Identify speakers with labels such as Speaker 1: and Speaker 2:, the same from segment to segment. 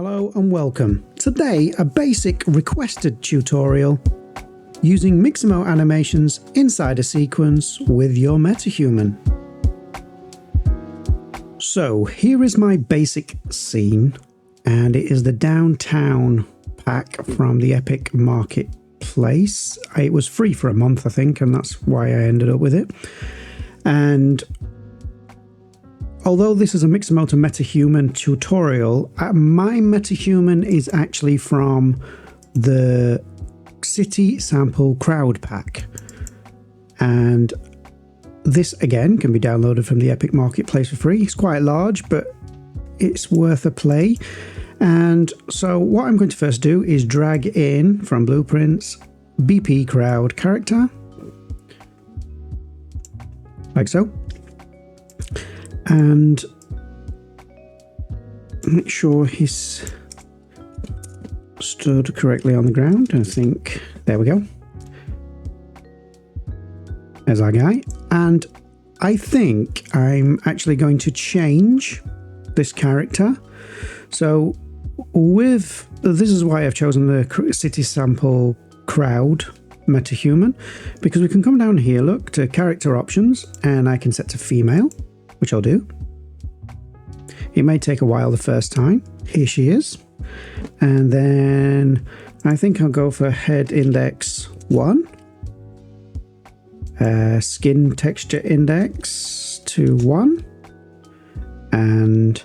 Speaker 1: Hello and welcome. Today, a basic requested tutorial using Mixamo animations inside a sequence with your Metahuman. So here is my basic scene, and it is the downtown pack from the Epic Marketplace. It was free for a month, I think, and that's why I ended up with it. And although this is a Mixamo to Metahuman tutorial, my Metahuman is actually from the City Sample Crowd Pack. And this, again, can be downloaded from the Epic Marketplace for free. It's quite large, but it's worth a play. And so what I'm going to first do is drag in from Blueprints, BP Crowd character, like so. And make sure he's stood correctly on the ground. I think, there we go. There's our guy. And I think I'm actually going to change this character. So this is why I've chosen the City Sample Crowd Metahuman, because we can come down here, look to character options, and I can set to female, which I'll do. It may take a while the first time. Here she is. And then I think I'll go for head index 1. Skin texture index to 1. And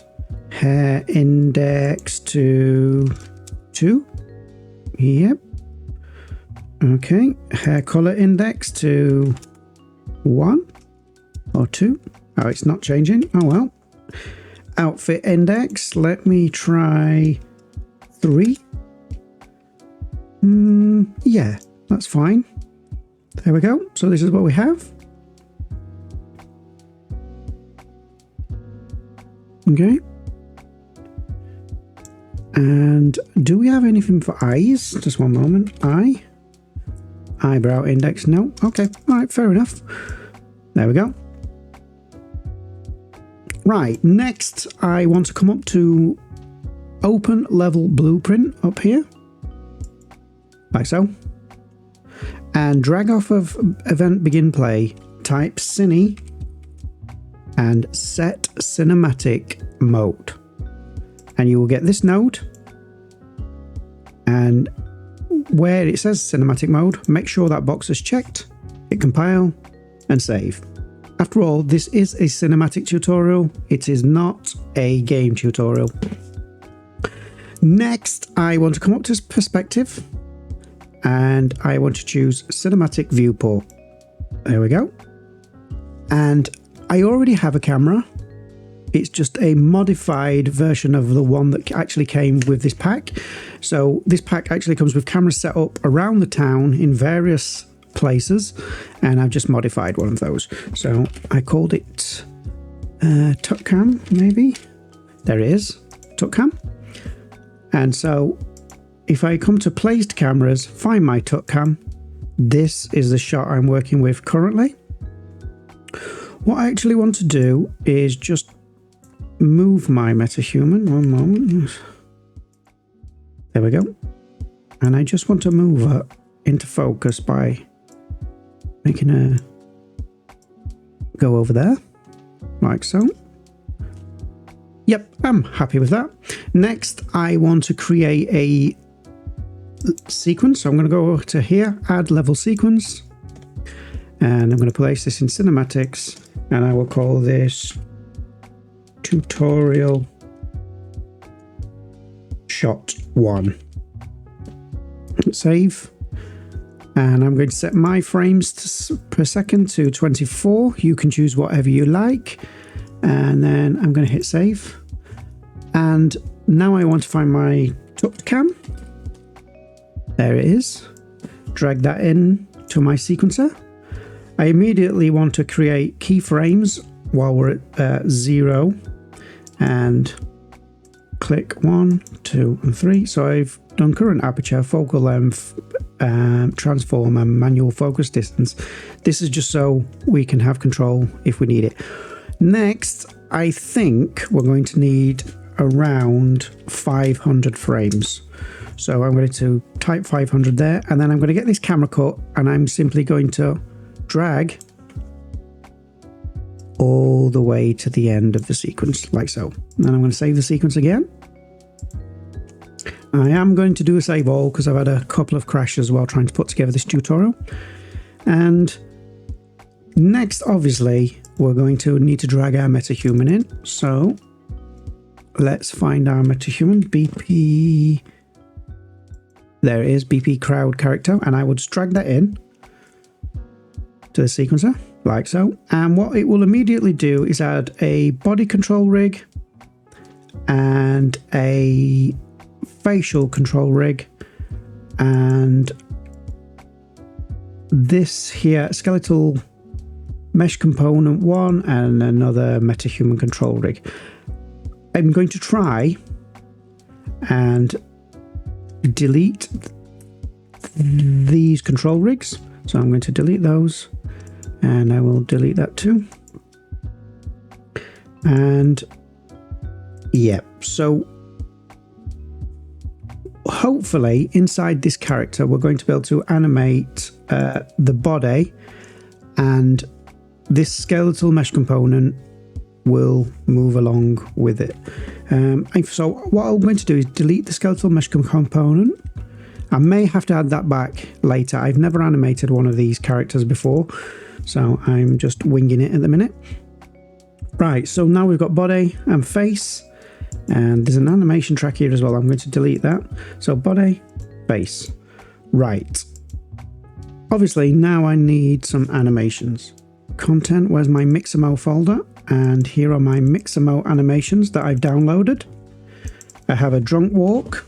Speaker 1: hair index to 2. Yep. Okay. Hair color index to 1 or 2. Oh, it's not changing. Oh, well. Outfit index. Let me try 3. Yeah, that's fine. There we go. So this is what we have. Okay. And do we have anything for eyes? Just one moment. Eyebrow index. No. Okay. All right. Fair enough. There we go. Right, next I want to come up to open level blueprint up here, like so, and drag off of event begin play, type cine, and set cinematic mode. And you will get this node, and where it says cinematic mode, make sure that box is checked, hit compile, and save. After all, this is a cinematic tutorial. It is not a game tutorial. Next, I want to come up to perspective, and I want to choose cinematic viewport. There we go. And I already have a camera. It's just a modified version of the one that actually came with this pack. So this pack actually comes with cameras set up around the town in various places, and I've just modified one of those. So I called it TuckCam, maybe. There it is, TuckCam. And so if I come to placed cameras, find my TuckCam, this is the shot I'm working with currently. What I actually want to do is just move my Metahuman. One moment. There we go. And I just want to move her into focus by making her go over there, like so. Yep, I'm happy with that. Next, I want to create a sequence. So I'm going to go over to here, add level sequence, and I'm going to place this in cinematics, and I will call this tutorial shot 1. Save. And I'm going to set my frames per second to 24. You can choose whatever you like. And then I'm going to hit save. And now I want to find my TuckCam. There it is. Drag that in to my sequencer. I immediately want to create keyframes while we're at 0. And click 1, 2, and 3. So I've done current aperture, focal length, transform, and manual focus distance. This is just so we can have control if we need it. Next, I think we're going to need around 500 frames. So I'm going to type 500 there, and then I'm going to get this camera cut, and I'm simply going to drag all the way to the end of the sequence, like so. And then I'm going to save the sequence again. I am going to do a save all because I've had a couple of crashes while trying to put together this tutorial. And next, obviously, we're going to need to drag our Metahuman in. So let's find our Metahuman, BP. There it is, BP crowd character. And I will just drag that in to the sequencer, like so. And what it will immediately do is add a body control rig and a facial control rig, and this here skeletal mesh component 1 and another Metahuman control rig. I'm going to try and delete these control rigs, so I'm going to delete those, and I will delete that too. And yeah, so hopefully inside this character we're going to be able to animate the body, and this skeletal mesh component will move along with it. So what I'm going to do is delete the skeletal mesh component. I may have to add that back later. I've never animated one of these characters before, so I'm just winging it at the minute. Right, so now we've got body and face, and there's an animation track here as well. I'm going to delete that. So body, face. Right. Obviously, now I need some animations. Content, where's my Mixamo folder? And here are my Mixamo animations that I've downloaded. I have a drunk walk,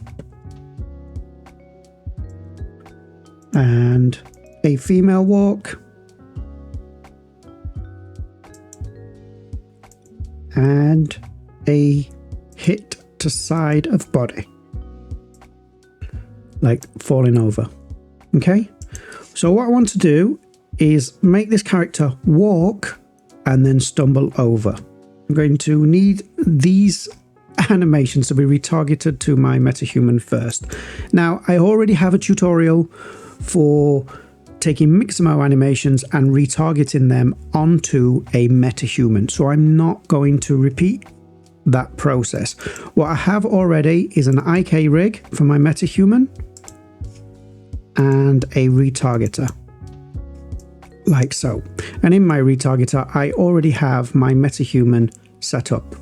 Speaker 1: and a female walk, and a hit to side of body, like falling over. Okay, so what I want to do is make this character walk and then stumble over. I'm going to need these animations to be retargeted to my Metahuman first. Now, I already have a tutorial for taking Mixamo animations and retargeting them onto a Metahuman, so I'm not going to repeat that process. What I have already is an IK rig for my Metahuman and a retargeter, like so. And in my retargeter, I already have my Metahuman set up.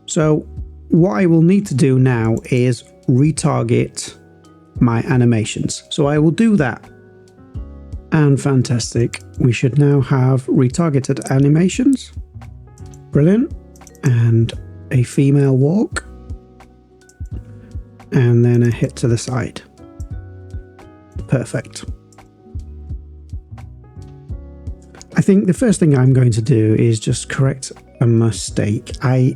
Speaker 1: So what I will need to do now is retarget my animations. So I will do that. And fantastic, we should now have retargeted animations. Brilliant. And a female walk, and then a hit to the side. Perfect. I think the first thing I'm going to do is just correct a mistake. I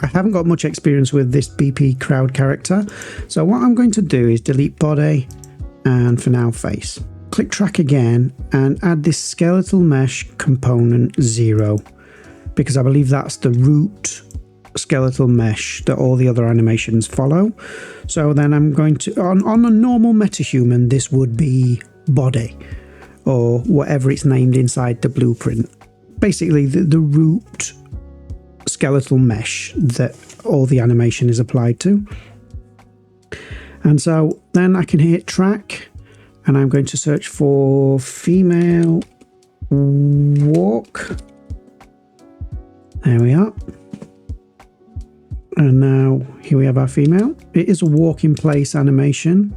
Speaker 1: haven't got much experience with this BP crowd character, so what I'm going to do is delete body and for now face. Click track again and add this skeletal mesh component 0, because I believe that's the root skeletal mesh that all the other animations follow. So then I'm going to, on a normal Metahuman, this would be body, or whatever it's named inside the blueprint. Basically the root skeletal mesh that all the animation is applied to. And so then I can hit track, and I'm going to search for female walk. There we are. And now here we have our female. It is a walk in place animation.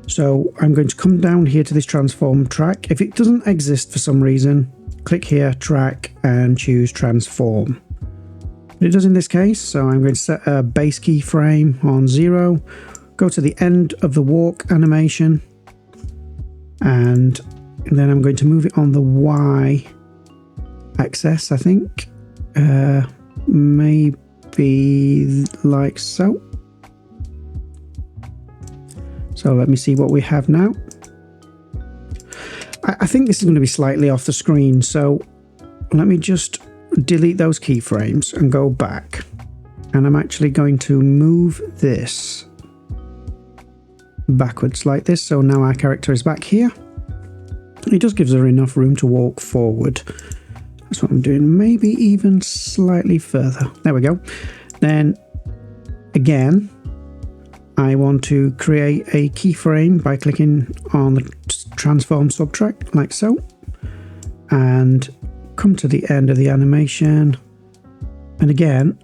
Speaker 1: So I'm going to come down here to this transform track. If it doesn't exist for some reason, click here, track, and choose transform. It does in this case, so I'm going to set a base keyframe on 0, go to the end of the walk animation, and then I'm going to move it on the Y axis, I think. Maybe like so. So let me see what we have now. I think this is going to be slightly off the screen, so let me just delete those keyframes and go back. And I'm actually going to move this backwards like this. So now our character is back here. It just gives her enough room to walk forward. That's what I'm doing. Maybe even slightly further. There we go. Then again, I want to create a keyframe by clicking on the transform subtract like so. And come to the end of the animation. And again,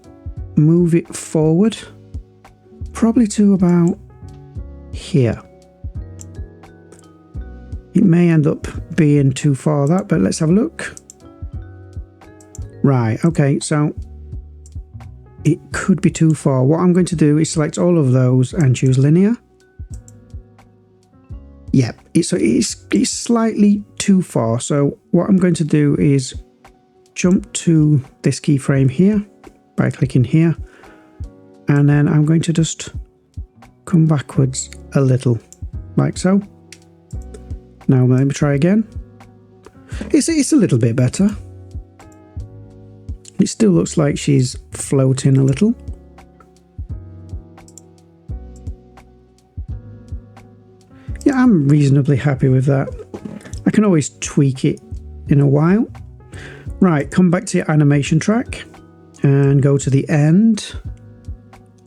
Speaker 1: move it forward, probably to about here. It may end up being too far that, but let's have a look. Right, okay, so it could be too far. What I'm going to do is select all of those and choose linear. Yep, it's slightly too far. So what I'm going to do is jump to this keyframe here by clicking here, and then I'm going to just come backwards a little like so. Now let me try again. It's a little bit better. It still looks like she's floating a little. Yeah, I'm reasonably happy with that. I can always tweak it in a while. Right, come back to your animation track and go to the end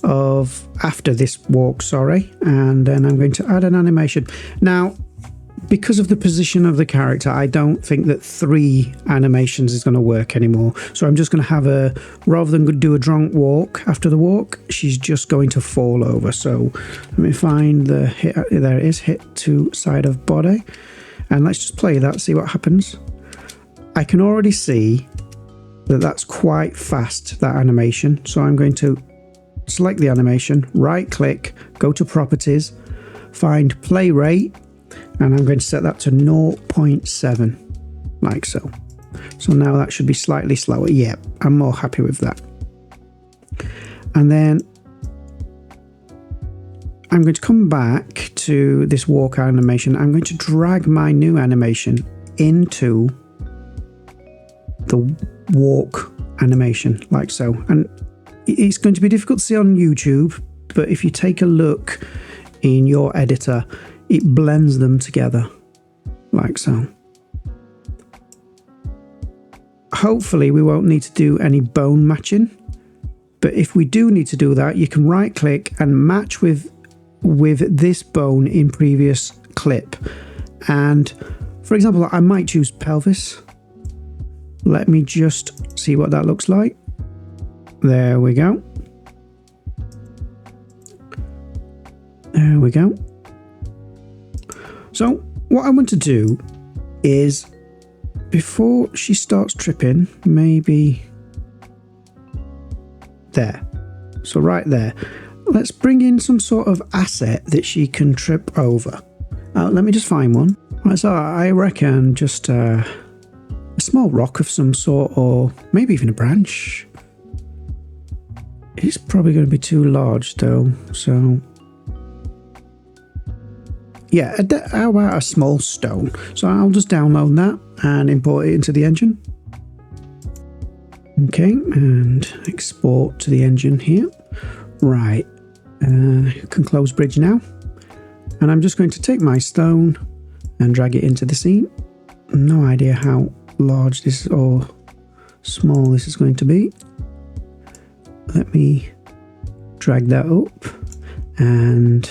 Speaker 1: of after this walk, sorry, and then I'm going to add an animation. Now, because of the position of the character, I don't think that 3 animations is going to work anymore. So I'm just going to have a, rather than do a drunk walk after the walk, she's just going to fall over. So let me find the hit, there it is, hit to side of body. And let's just play that, see what happens. I can already see that that's quite fast, that animation. So I'm going to select the animation, right click, go to properties, find play rate, and I'm going to set that to 0.7 like so. So now that should be slightly slower. Yeah, I'm more happy with that. And then I'm going to come back to this walk animation. I'm going to drag my new animation into the walk animation like so. And it's going to be difficult to see on YouTube, but if you take a look in your editor, it blends them together like so. Hopefully we won't need to do any bone matching, but if we do need to do that, you can right click and match with this bone in previous clip. And for example, I might choose pelvis. Let me just see what that looks like. There we go. There we go. So what I want to do is, before she starts tripping, maybe there. So right there. Let's bring in some sort of asset that she can trip over. Let me just find one. Right, so I reckon just a small rock of some sort, or maybe even a branch. It's probably going to be too large though, so yeah, how about a small stone? So I'll just download that and import it into the engine. Okay, and export to the engine here. Right, can close bridge now. And I'm just going to take my stone and drag it into the scene. No idea how large this or small this is going to be. Let me drag that up and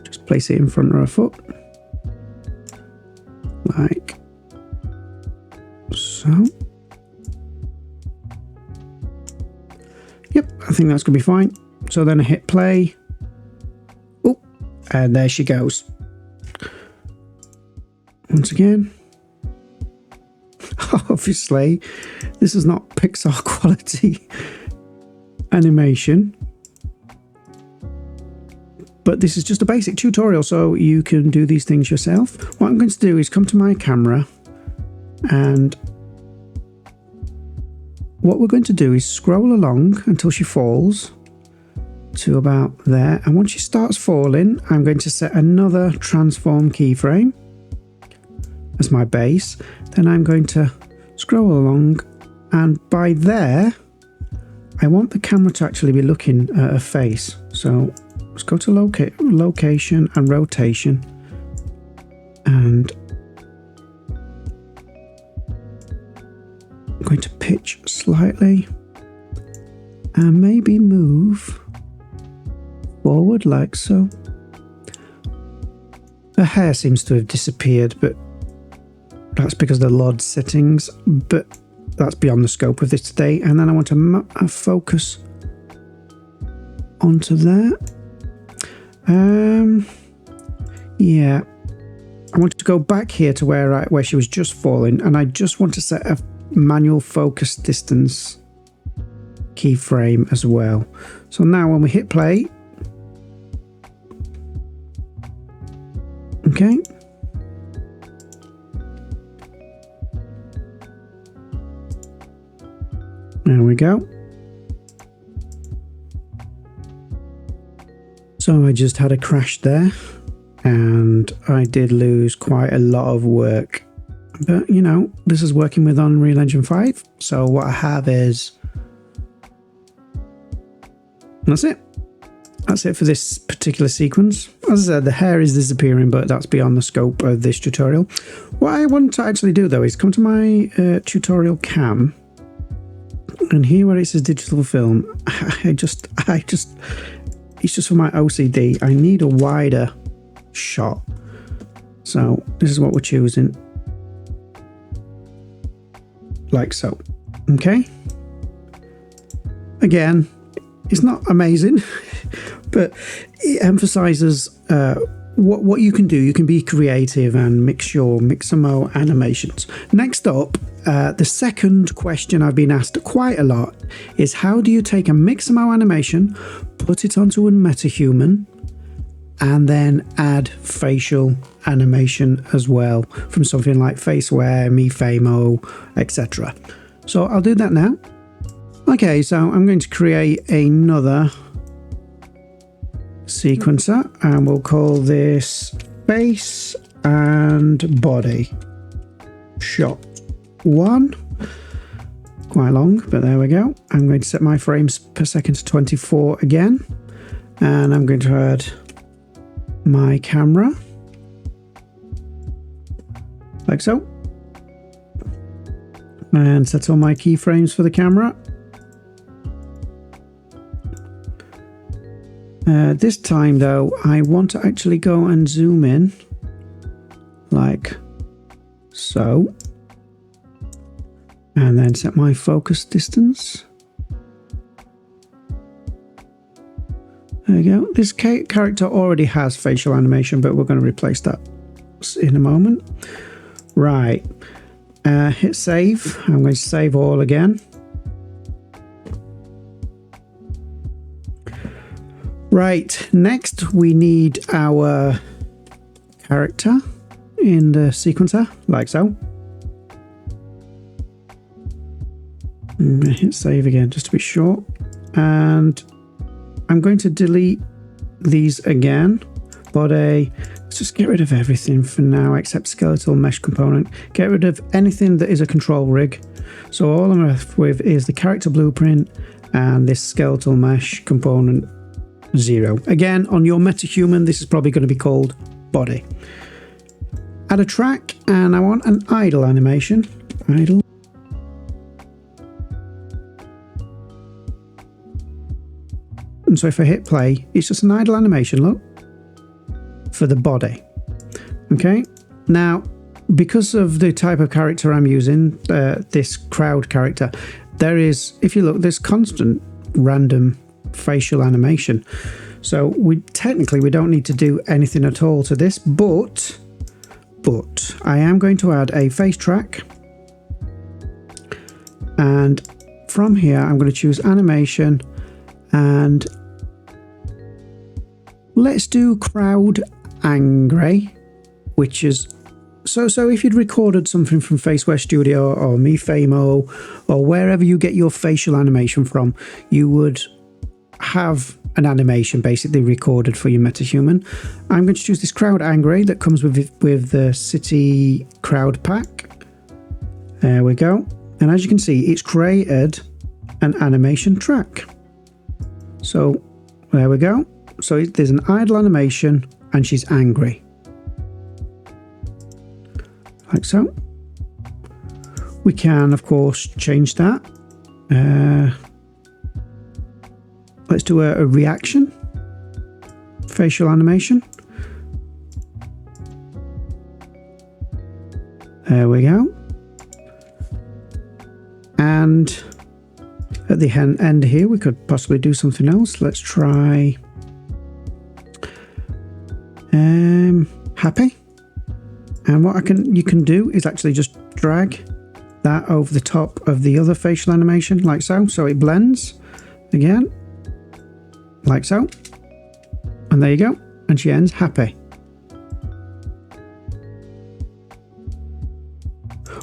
Speaker 1: just place it in front of her foot like so. Yep, I think that's gonna be fine. So then I hit play. Oh, and there she goes. Once again, obviously this is not Pixar quality animation, but this is just a basic tutorial, so you can do these things yourself. What I'm going to do is come to my camera, and what we're going to do is scroll along until she falls to about there, and once she starts falling, I'm going to set another transform keyframe as my base. Then I'm going to scroll along, and by there I want the camera to actually be looking at a face. So let's go to location and rotation, and I'm going to pitch slightly and maybe move forward like so. The hair seems to have disappeared, but that's because of the LOD settings, but that's beyond the scope of this today. And then I want to focus onto that. Yeah, I want to go back here to where she was just falling, and I just want to set a manual focus distance keyframe as well. So now when we hit play, okay, there we go. So I just had a crash there, and I did lose quite a lot of work, but you know, this is working with Unreal Engine 5. So what I have is, that's it. That's it for this particular sequence. As I said, the hair is disappearing, but that's beyond the scope of this tutorial. What I want to actually do though is come to my tutorial cam, and here where it says digital film, it's just for my OCD. I need a wider shot. So this is what we're choosing. Like so. Okay. Again, it's not amazing, but it emphasizes what you can do. You can be creative and mix your Mixamo animations. Next up, the second question I've been asked quite a lot is, how do you take a Mixamo animation, put it onto a Metahuman, and then add facial animation as well from something like Faceware, Mifamo, etc. So I'll do that now. Okay, so I'm going to create another sequencer, and we'll call this face and body shot 1. Quite long, but there we go. I'm going to set my frames per second to 24 again, and I'm going to add my camera like so, and set all my keyframes for the camera. This time though, I want to actually go and zoom in like so, and then set my focus distance. There you go. This character already has facial animation, but we're going to replace that in a moment. Right, hit save. I'm going to save all again. Right, next we need our character in the sequencer, like so. Hit save again just to be sure. And I'm going to delete these again. Body, let's just get rid of everything for now except skeletal mesh component. Get rid of anything that is a control rig. So all I'm left with is the character blueprint and this skeletal mesh component 0. Again, on your Metahuman, this is probably going to be called body. Add a track, and I want an idle animation. Idle. And so if I hit play, it's just an idle animation, look, for the body. Okay, now because of the type of character I'm using, this crowd character, there is, if you look, there's constant random facial animation. So we don't need to do anything at all to this, but I am going to add a face track, and from here I'm going to choose animation, and let's do crowd angry, which is so if you'd recorded something from Faceware Studio or Mifamo or wherever you get your facial animation from, you would have an animation basically recorded for your Metahuman. I'm going to choose this crowd angry that comes with the city crowd pack, There we go. And as you can see, it's created an animation track. So there we go. So there's an idle animation and she's angry. Like so. We can, of course, change that. Let's do a reaction. Facial animation. There we go. And at the end here, we could possibly do something else. Let's try happy. And what you can do is actually just drag that over the top of the other facial animation, like so. So it blends again, like so. And there you go. And she ends happy.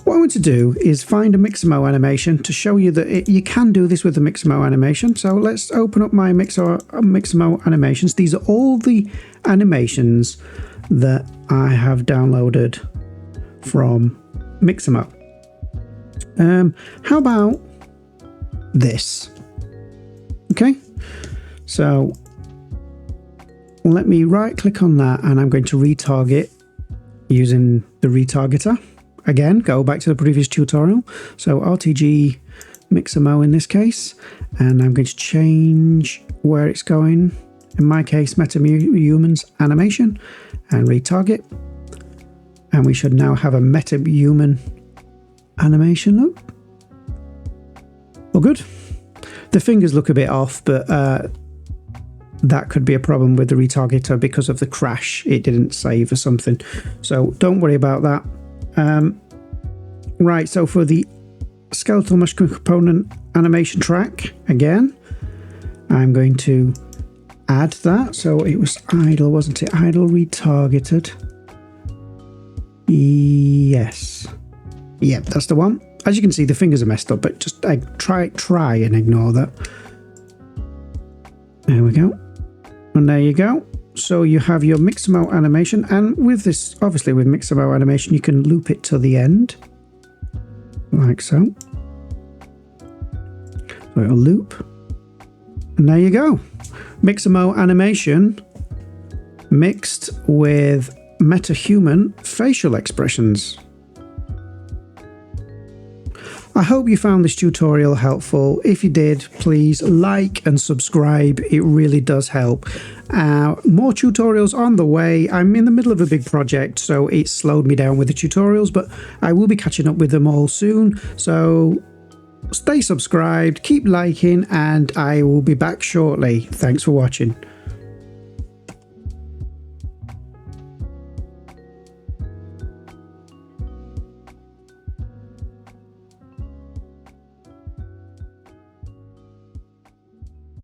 Speaker 1: What I want to do is find a Mixamo animation to show you that you can do this with the Mixamo animation. So let's open up my Mixamo animations. These are all the animations that I have downloaded from Mixamo. How about this? Okay, so let me right click on that and I'm going to retarget using the retargeter. Again, go back to the previous tutorial. So RTG Mixamo in this case, and I'm going to change where it's going. In my case, Metahumans animation and retarget. And we should now have a Metahuman animation look. Well, good. The fingers look a bit off, but that could be a problem with the retargeter because of the crash. It didn't save or something. So don't worry about that. Right, so for the skeletal mushroom component animation track, again, I'm going to add that. So it was idle, wasn't it? Idle retargeted. Yes. Yep, that's the one. As you can see, the fingers are messed up, but just try and ignore that. There we go. And there you go. So you have your Mixamo animation, and with this, obviously with Mixamo animation, you can loop it to the end, like so. So it'll loop, and there you go. Mixamo animation mixed with Metahuman facial expressions. I hope you found this tutorial helpful. If you did, please like and subscribe. It really does help. More tutorials on the way. I'm in the middle of a big project, so it slowed me down with the tutorials, but I will be catching up with them all soon. So stay subscribed, keep liking, and I will be back shortly. Thanks for watching.